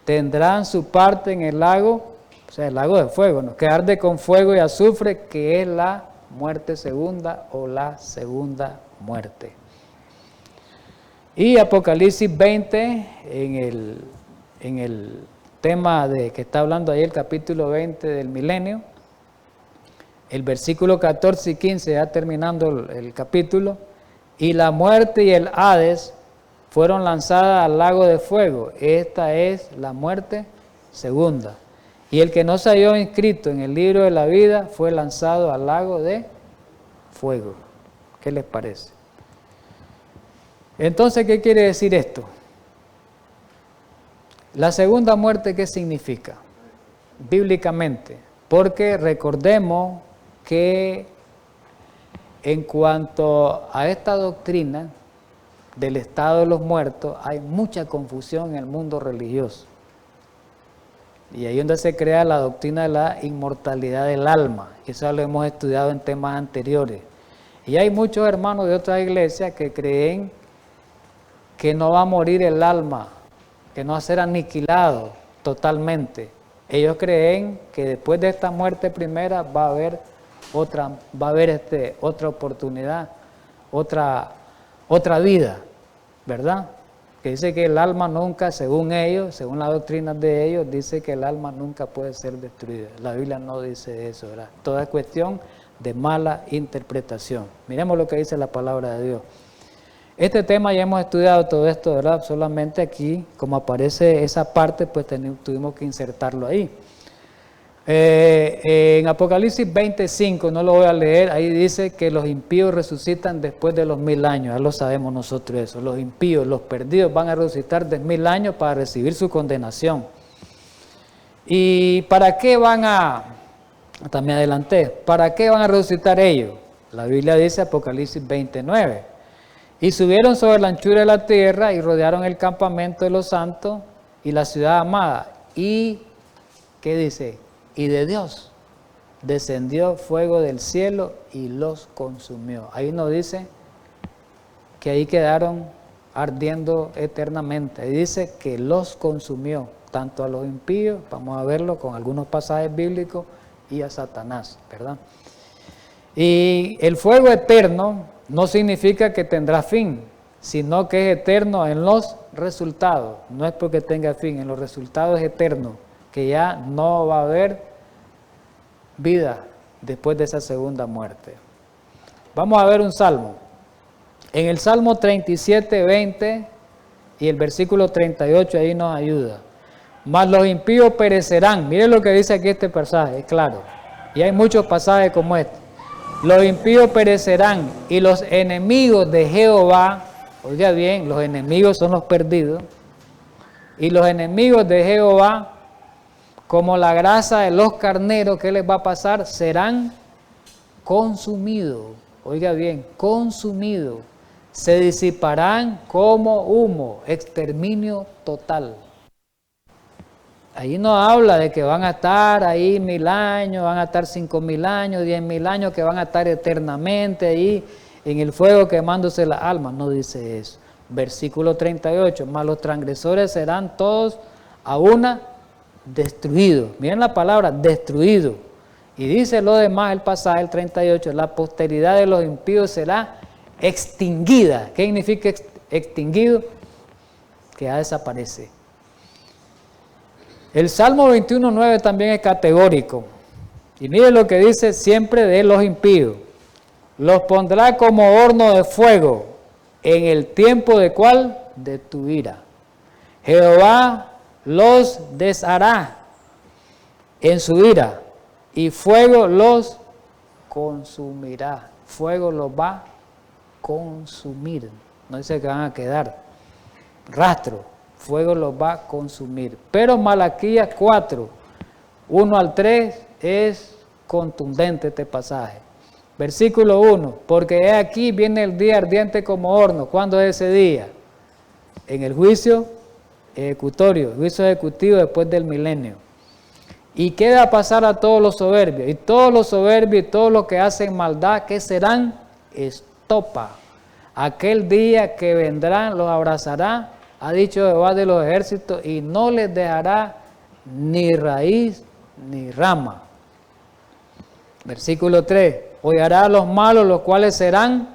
tendrán su parte en el lago, o sea, el lago de fuego, ¿no?, que arde con fuego y azufre, que es la muerte segunda o la segunda muerte. Y Apocalipsis 20, en el tema de que está hablando ahí el capítulo 20 del milenio, el versículo 14 y 15, ya terminando el capítulo, y la muerte y el Hades fueron lanzadas al lago de fuego. Esta es la muerte segunda. Y el que no se halló inscrito en el libro de la vida fue lanzado al lago de fuego. ¿Qué les parece? Entonces, ¿qué quiere decir esto? La segunda muerte, ¿qué significa? Bíblicamente. Porque recordemos que en cuanto a esta doctrina del estado de los muertos, hay mucha confusión en el mundo religioso. Y ahí es donde se crea la doctrina de la inmortalidad del alma. Eso lo hemos estudiado en temas anteriores. Y hay muchos hermanos de otras iglesias que creen que no va a morir el alma, que no va a ser aniquilado totalmente. Ellos creen que después de esta muerte primera va a haber otra oportunidad, otra vida, ¿verdad? Que dice que el alma nunca, según ellos, según las doctrinas de ellos, dice que el alma nunca puede ser destruida. La Biblia no dice eso, ¿verdad? Toda es cuestión de mala interpretación. Miremos lo que dice la palabra de Dios. Este tema ya hemos estudiado todo esto, ¿verdad? Solamente aquí, como aparece esa parte, pues tuvimos que insertarlo ahí. En Apocalipsis 25, no lo voy a leer, ahí dice que los impíos resucitan después de los 1000 años, ya lo sabemos nosotros eso. Los impíos, los perdidos van a resucitar de 1000 años para recibir su condenación. ¿Y para qué van a, también adelanté, para qué van a resucitar ellos? La Biblia dice, Apocalipsis 29, y subieron sobre la anchura de la tierra y rodearon el campamento de los santos y la ciudad amada. Y, ¿qué dice? Y de Dios descendió fuego del cielo y los consumió. Ahí nos dice que ahí quedaron ardiendo eternamente. Ahí dice que los consumió, tanto a los impíos, vamos a verlo con algunos pasajes bíblicos, y a Satanás, ¿verdad? Y el fuego eterno no significa que tendrá fin, sino que es eterno en los resultados. No es porque tenga fin, en los resultados es eterno, que ya no va a haber vida después de esa segunda muerte. Vamos a ver un salmo. En el Salmo 37, 20 y el versículo 38 ahí nos ayuda. Mas los impíos perecerán. Miren lo que dice aquí este pasaje, es claro. Y hay muchos pasajes como este. Los impíos perecerán y los enemigos de Jehová, oiga bien, los enemigos son los perdidos, y los enemigos de Jehová, como la grasa de los carneros, ¿qué les va a pasar? Serán consumidos, oiga bien, consumidos, se disiparán como humo, exterminio total. Ahí no habla de que van a estar ahí 1000 años, van a estar 5000 años, 10.000 años, que van a estar eternamente ahí en el fuego quemándose las almas. No dice eso. Versículo 38, mas los transgresores serán todos a una destruidos. Miren la palabra, destruido. Y dice lo demás, el pasaje, el 38, la posteridad de los impíos será extinguida. ¿Qué significa extinguido? Que ya desaparece. El Salmo 21:9 también es categórico. Y mire lo que dice: siempre de los impíos. Los pondrá como horno de fuego en el tiempo de ¿cuál? De tu ira. Jehová los deshará en su ira y fuego los consumirá. Fuego los va a consumir. No dice que van a quedar rastro. Fuego los va a consumir. Pero Malaquías 4, 1 al 3 es contundente este pasaje. Versículo 1, porque he aquí viene el día ardiente como horno. ¿Cuándo es ese día? En el juicio ejecutorio, juicio ejecutivo después del milenio. Y queda pasar a todos los soberbios. Y todos los soberbios y todos los que hacen maldad, ¿qué serán? Estopa. Aquel día que vendrán los abrazará, ha dicho Jehová de los ejércitos, y no les dejará ni raíz ni rama. Versículo 3, hollará a los malos, los cuales serán,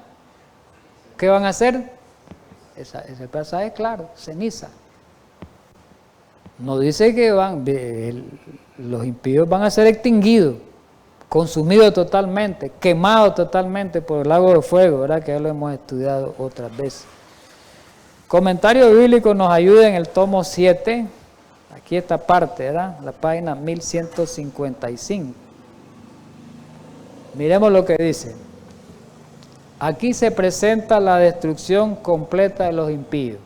¿qué van a hacer? Ese pasaje es claro, ceniza. No dice que los impíos van a ser extinguidos, consumidos totalmente, quemados totalmente por el lago de fuego, ¿verdad? Que ya lo hemos estudiado otras veces. Comentario bíblico nos ayuda en el tomo 7, aquí esta parte, ¿verdad? La página 1155. Miremos lo que dice. Aquí se presenta la destrucción completa de los impíos,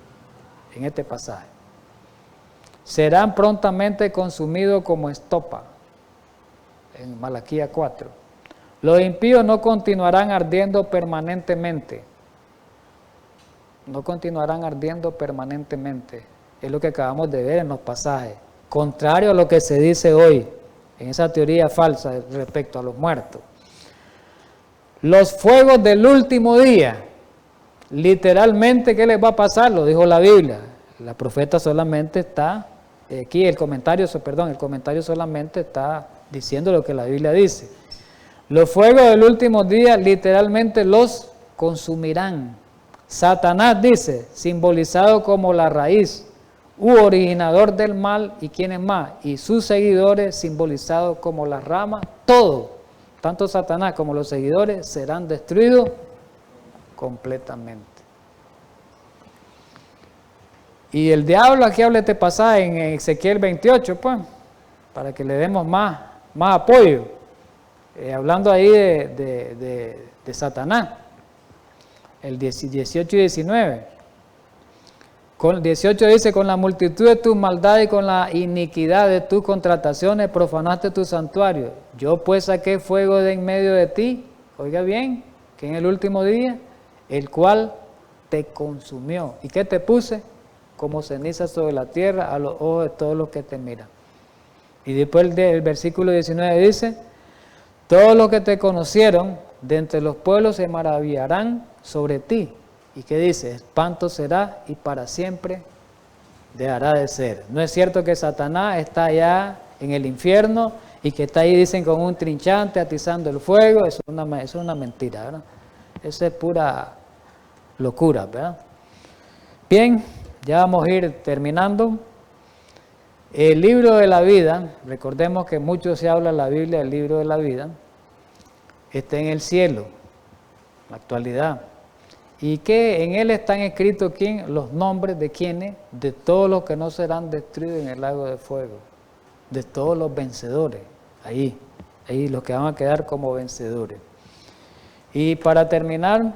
en este pasaje. Serán prontamente consumidos como estopa, en Malaquías 4. Los impíos no continuarán ardiendo permanentemente. No continuarán ardiendo permanentemente. Es lo que acabamos de ver en los pasajes. Contrario a lo que se dice hoy, en esa teoría falsa respecto a los muertos. Los fuegos del último día, literalmente, ¿qué les va a pasar? Lo dijo la Biblia. La profeta solamente está, aquí el comentario solamente está diciendo lo que la Biblia dice. Los fuegos del último día literalmente los consumirán. Satanás dice, simbolizado como la raíz u originador del mal, y quienes más, y sus seguidores simbolizados como las ramas, todo, tanto Satanás como los seguidores serán destruidos completamente. Y el diablo, aquí habla este pasaje en Ezequiel 28, pues, para que le demos más apoyo, hablando ahí de Satanás. El 18 y 19. Con 18 dice, con la multitud de tus maldades y con la iniquidad de tus contrataciones profanaste tu santuario. Yo pues saqué fuego de en medio de ti, oiga bien, que en el último día, el cual te consumió. ¿Y qué te puse? Como ceniza sobre la tierra a los ojos de todos los que te miran. Y después el versículo 19 dice, todos los que te conocieron de entre los pueblos se maravillarán sobre ti. ¿Y qué dice? Espanto será y para siempre dejará de ser. No es cierto que Satanás está allá en el infierno y que está ahí, dicen, con un trinchante atizando el fuego. Eso es una mentira, ¿verdad? Eso es pura locura, ¿verdad? Bien, ya vamos a ir terminando. El libro de la vida, recordemos que mucho se habla en la Biblia del libro de la vida, está en el cielo, en la actualidad. Y que en él están escritos ¿quién? Los nombres de quienes, de todos los que no serán destruidos en el lago de fuego, de todos los vencedores, ahí los que van a quedar como vencedores. Y para terminar,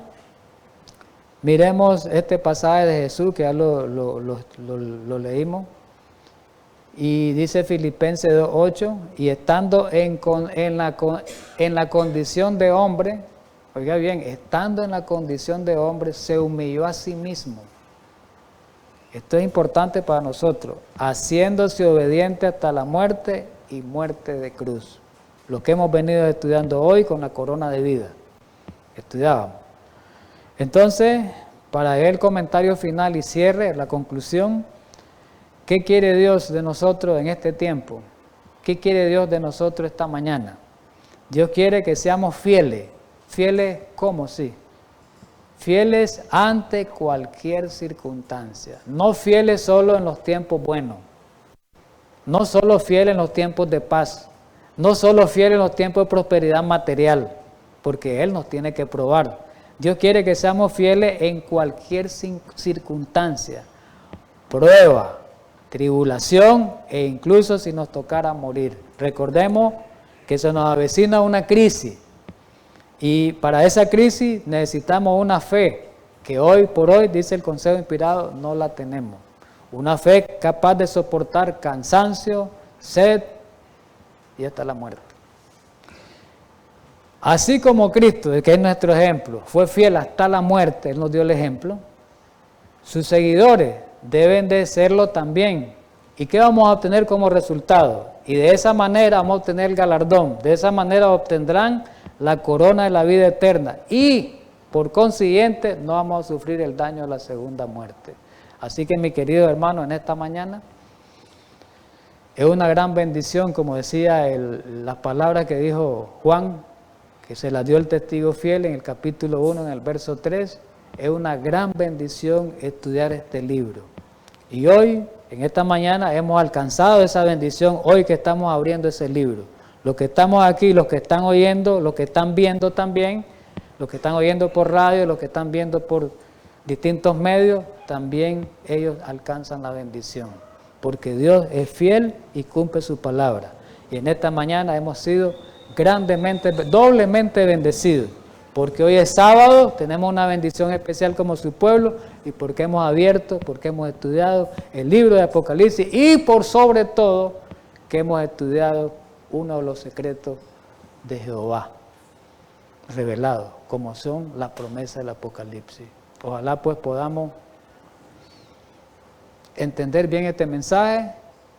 miremos este pasaje de Jesús que ya lo leímos. Y dice Filipenses 2:8, y estando en la condición de hombre, oiga bien, estando en la condición de hombre, se humilló a sí mismo. Esto es importante para nosotros, haciéndose obediente hasta la muerte y muerte de cruz. Lo que hemos venido estudiando hoy con la corona de vida. Estudiábamos. Entonces, para el comentario final y cierre, la conclusión, ¿qué quiere Dios de nosotros en este tiempo? ¿Qué quiere Dios de nosotros esta mañana? Dios quiere que seamos fieles. ¿Fieles cómo? Sí. fieles ante cualquier circunstancia, no fieles solo en los tiempos buenos, no solo fieles en los tiempos de paz, no solo fieles en los tiempos de prosperidad material, porque Él nos tiene que probar. Dios quiere que seamos fieles en cualquier circunstancia, prueba, tribulación e incluso si nos tocara morir. Recordemos que se nos avecina una crisis y para esa crisis necesitamos una fe que hoy por hoy, dice el Consejo Inspirado, no la tenemos. Una fe capaz de soportar cansancio, sed y hasta la muerte. Así como Cristo, que es nuestro ejemplo, fue fiel hasta la muerte, Él nos dio el ejemplo, sus seguidores deben de serlo también. ¿Y qué vamos a obtener como resultado? Y de esa manera vamos a obtener el galardón, de esa manera obtendrán la corona de la vida eterna y por consiguiente no vamos a sufrir el daño de la segunda muerte. Así que mi querido hermano, en esta mañana es una gran bendición, como decía las palabras que dijo Juan, que se las dio el testigo fiel en el capítulo 1, en el verso 3, es una gran bendición estudiar este libro. Y hoy, en esta mañana, hemos alcanzado esa bendición, hoy que estamos abriendo ese libro. Los que estamos aquí, los que están oyendo, los que están viendo también, los que están oyendo por radio, los que están viendo por distintos medios, también ellos alcanzan la bendición. Porque Dios es fiel y cumple su palabra. Y en esta mañana hemos sido grandemente, doblemente bendecidos, porque hoy es sábado, tenemos una bendición especial como su pueblo, y porque hemos abierto, porque hemos estudiado el libro de Apocalipsis, y por sobre todo, que hemos estudiado uno de los secretos de Jehová, revelados, como son las promesas del Apocalipsis. Ojalá pues podamos entender bien este mensaje,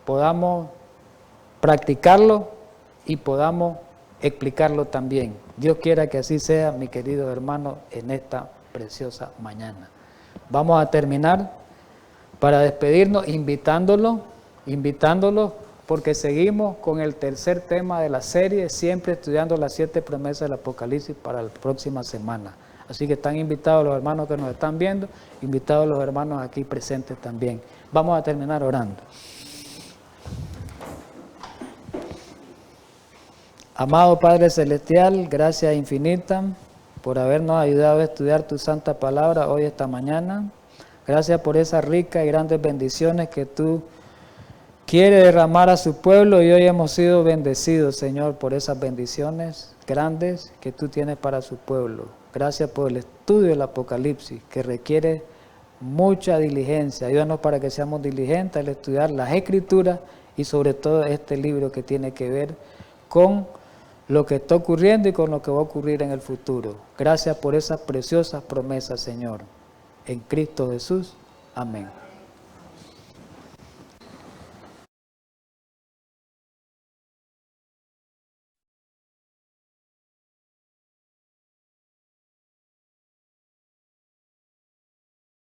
podamos practicarlo y podamos explicarlo también. Dios quiera que así sea, mi querido hermano, en esta preciosa mañana. Vamos a terminar para despedirnos invitándolo, porque seguimos con el tercer tema de la serie, siempre estudiando las 7 promesas del Apocalipsis para la próxima semana. Así que están invitados los hermanos que nos están viendo, invitados los hermanos aquí presentes también. Vamos a terminar orando. Amado Padre Celestial, gracias infinitas por habernos ayudado a estudiar tu santa palabra hoy esta mañana. Gracias por esas ricas y grandes bendiciones que tú quieres derramar a su pueblo y hoy hemos sido bendecidos, Señor, por esas bendiciones grandes que tú tienes para su pueblo. Gracias por el estudio del Apocalipsis que requiere mucha diligencia. Ayúdanos para que seamos diligentes al estudiar las Escrituras y sobre todo este libro que tiene que ver con lo que está ocurriendo y con lo que va a ocurrir en el futuro. Gracias por esas preciosas promesas, Señor. En Cristo Jesús. Amén.